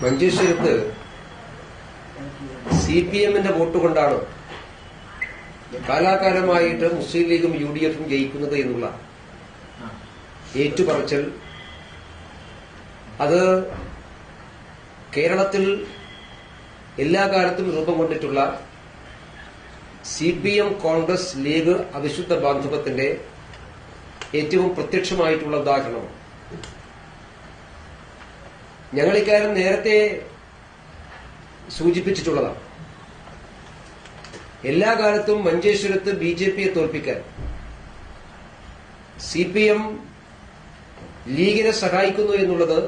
മഞ്ചേശ്വരത്ത് CPM-ന്റെ വോട്ട് കൊണ്ടാണ് കാലാകാലമായിട്ട് മുസ്ലിം ലീഗും UDF-ഉം ജയിക്കുന്നത് എന്നുള്ള ഏറ്റുപറച്ചൽ അത് കേരളത്തിൽ എല്ലാ കാലത്തും രൂപം കൊണ്ടിട്ടുള്ള CPM കോൺഗ്രസ് ലീഗ് അവിശുദ്ധ ബാന്ധവത്തിന്റെ ഏറ്റവും പ്രത്യക്ഷമായിട്ടുള്ള ഉദാഹരണമാണ്. ഞങ്ങൾ ഇക്കാര്യം നേരത്തെ സൂചിപ്പിച്ചിട്ടുള്ളതാണ്. എല്ലാ കാലത്തും മഞ്ചേശ്വരത്ത് BJP-യെ തോൽപ്പിക്കാൻ CPM ലീഗിനെ സഹായിക്കുന്നു എന്നുള്ളത്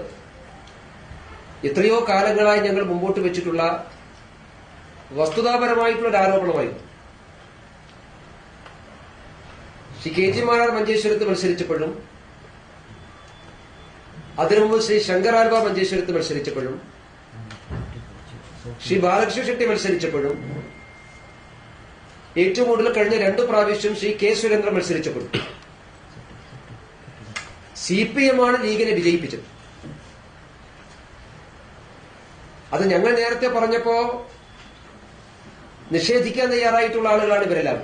എത്രയോ കാലങ്ങളായി ഞങ്ങൾ മുമ്പോട്ട് വെച്ചിട്ടുള്ള വസ്തുതാപരമായിട്ടുള്ള ഒരു ആരോപണമായിരുന്നു. ശ്രീ KG മാരാർ മഞ്ചേശ്വരത്ത് മത്സരിച്ചപ്പോഴും അതിനു മുമ്പ് ശ്രീ ശങ്കർ ആൽവ മഞ്ചേശ്വരത്ത് മത്സരിച്ചപ്പോഴും ശ്രീ ബാലകൃഷ്ണ ഷെട്ടി മത്സരിച്ചപ്പോഴും ഏറ്റവും കൂടുതൽ കഴിഞ്ഞ 2 പ്രാവശ്യം ശ്രീ K. സുരേന്ദ്രൻ മത്സരിച്ചപ്പോഴും CPM-ആണ് ലീഗിനെ വിജയിപ്പിച്ചത്. അത് ഞങ്ങൾ നേരത്തെ പറഞ്ഞപ്പോ നിഷേധിക്കാൻ തയ്യാറായിട്ടുള്ള ആളുകളാണ് ഇവരെല്ലാം.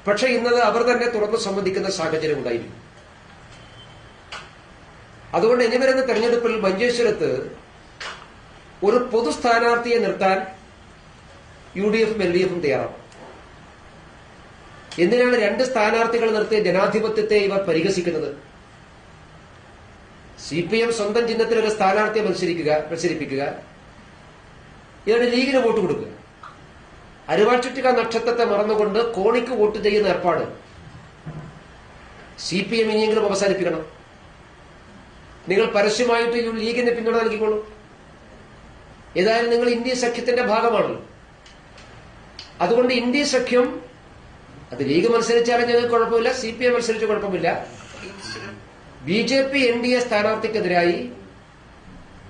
പക്ഷെ ഇന്നത് അവർ തന്നെ തുറന്നു സമ്മതിക്കുന്ന സാഹചര്യം ഉണ്ടായിരുന്നു. അതുകൊണ്ട് ഇനി വരുന്ന തെരഞ്ഞെടുപ്പിൽ മഞ്ചേശ്വരത്ത് ഒരു പൊതു സ്ഥാനാർത്ഥിയെ നിർത്താൻ UDF-ഉം LDF-ഉം തയ്യാറാണ്. എന്തിനാണ് 2 സ്ഥാനാർത്ഥികൾ നിർത്തിയ ജനാധിപത്യത്തെ ഇവർ പരിഹസിക്കുന്നത്? CPM സ്വന്തം ചിഹ്നത്തിൽ ഒരു സ്ഥാനാർത്ഥിയെ മത്സരിപ്പിക്കുക, ഇവരുടെ ലീഗിന് വോട്ട് കൊടുക്കുക. അരിവാൾ ചുറ്റിക നക്ഷത്രത്തെ മറന്നുകൊണ്ട് കോണിക്ക് വോട്ട് ചെയ്യുന്ന ഏർപ്പാട് CPM ഇനിയെങ്കിലും അവസാനിപ്പിക്കണം. നിങ്ങൾ പരസ്യമായിട്ട് ലീഗിന് പിന്തുണ നൽകിക്കോളൂ. ഏതായാലും നിങ്ങൾ ഇന്ത്യ സഖ്യത്തിന്റെ ഭാഗമാണല്ലോ. അതുകൊണ്ട് ഇന്ത്യ സഖ്യം അത് ലീഗ് മത്സരിച്ചാലും ഞങ്ങൾക്ക് കുഴപ്പമില്ല, CPM മത്സരിച്ച കുഴപ്പമില്ല. BJP NDA സ്ഥാനാർത്ഥിക്കെതിരായി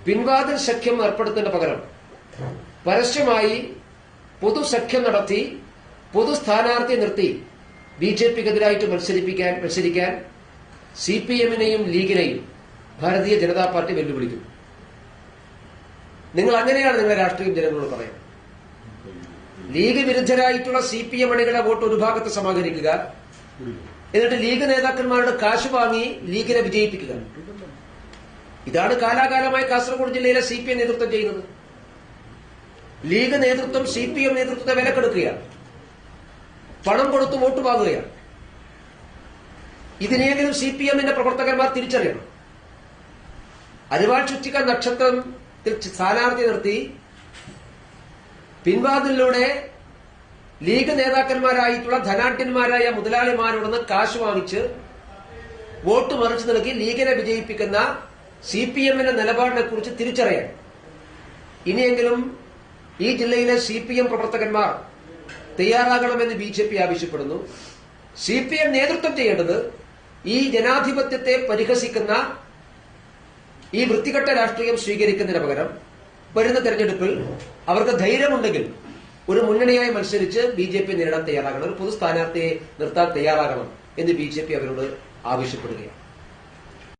പിൻവാതിൽ സഖ്യം ഏർപ്പെടുത്തുന്നതിന് പകരം പരസ്യമായി പൊതുസഖ്യം നടത്തി പൊതു സ്ഥാനാർത്ഥിയെ നിർത്തി BJP-ക്കെതിരായിട്ട് മത്സരിക്കാൻ CPM-നെയും ലീഗിനെയും ഭാരതീയ ജനതാ പാർട്ടി വെല്ലുവിളിക്കുന്നു. നിങ്ങൾ അങ്ങനെയാണ് നിങ്ങളുടെ രാഷ്ട്രീയം ജനങ്ങളോട് പറയാം. ലീഗ് വിരുദ്ധരായിട്ടുള്ള CPM അണികളെ വോട്ട് ഒരു ഭാഗത്ത് സമാഹരിക്കുക, എന്നിട്ട് ലീഗ് നേതാക്കന്മാരുടെ കാശ് വാങ്ങി ലീഗിനെ വിജയിപ്പിക്കുക. ഇതാണ് കാലാകാലമായി കാസർഗോഡ് ജില്ലയിലെ CPM നേതൃത്വം ചെയ്യുന്നത്. ലീഗ് നേതൃത്വം CPM നേതൃത്വത്തെ വിലക്കെടുക്കുകയാണ്, പണം കൊടുത്ത് വോട്ട് വാങ്ങുകയാണ്. ഇതിനെങ്കിലും CPM-ന്റെ പ്രവർത്തകന്മാർ തിരിച്ചറിയണം. അരിവാൾ ചുറ്റിക നക്ഷത്രത്തിൽ സ്ഥാനാർത്ഥി നിർത്തി പിൻവാതിലൂടെ ലീഗ് നേതാക്കന്മാരായിട്ടുള്ള ധനാഢ്യന്മാരായ മുതലാളിമാരോടൊന്ന് കാശ് വാങ്ങിച്ച് വോട്ട് മറിച്ചു നൽകി ലീഗിനെ വിജയിപ്പിക്കുന്ന CPM-ന്റെ നിലപാടിനെ കുറിച്ച് തിരിച്ചറിയാൻ ഇനിയെങ്കിലും ഈ ജില്ലയിലെ CPM പ്രവർത്തകന്മാർ തയ്യാറാകണമെന്ന് BJP ആവശ്യപ്പെടുന്നു. CPM നേതൃത്വം ചെയ്യേണ്ടത് ഈ ജനാധിപത്യത്തെ പരിഹസിക്കുന്ന ഈ വൃത്തികെട്ട രാഷ്ട്രീയം സ്വീകരിക്കുന്നതിന് പകരം വരുന്ന തെരഞ്ഞെടുപ്പിൽ അവർക്ക് ധൈര്യമുണ്ടെങ്കിൽ ഒരു മുന്നണിയായി മത്സരിച്ച് BJP നേരിടാൻ തയ്യാറാകണം, ഒരു പൊതു സ്ഥാനാർത്ഥിയെ നിർത്താൻ തയ്യാറാകണം എന്ന് BJP അവരോട് ആവശ്യപ്പെടുകയാണ്.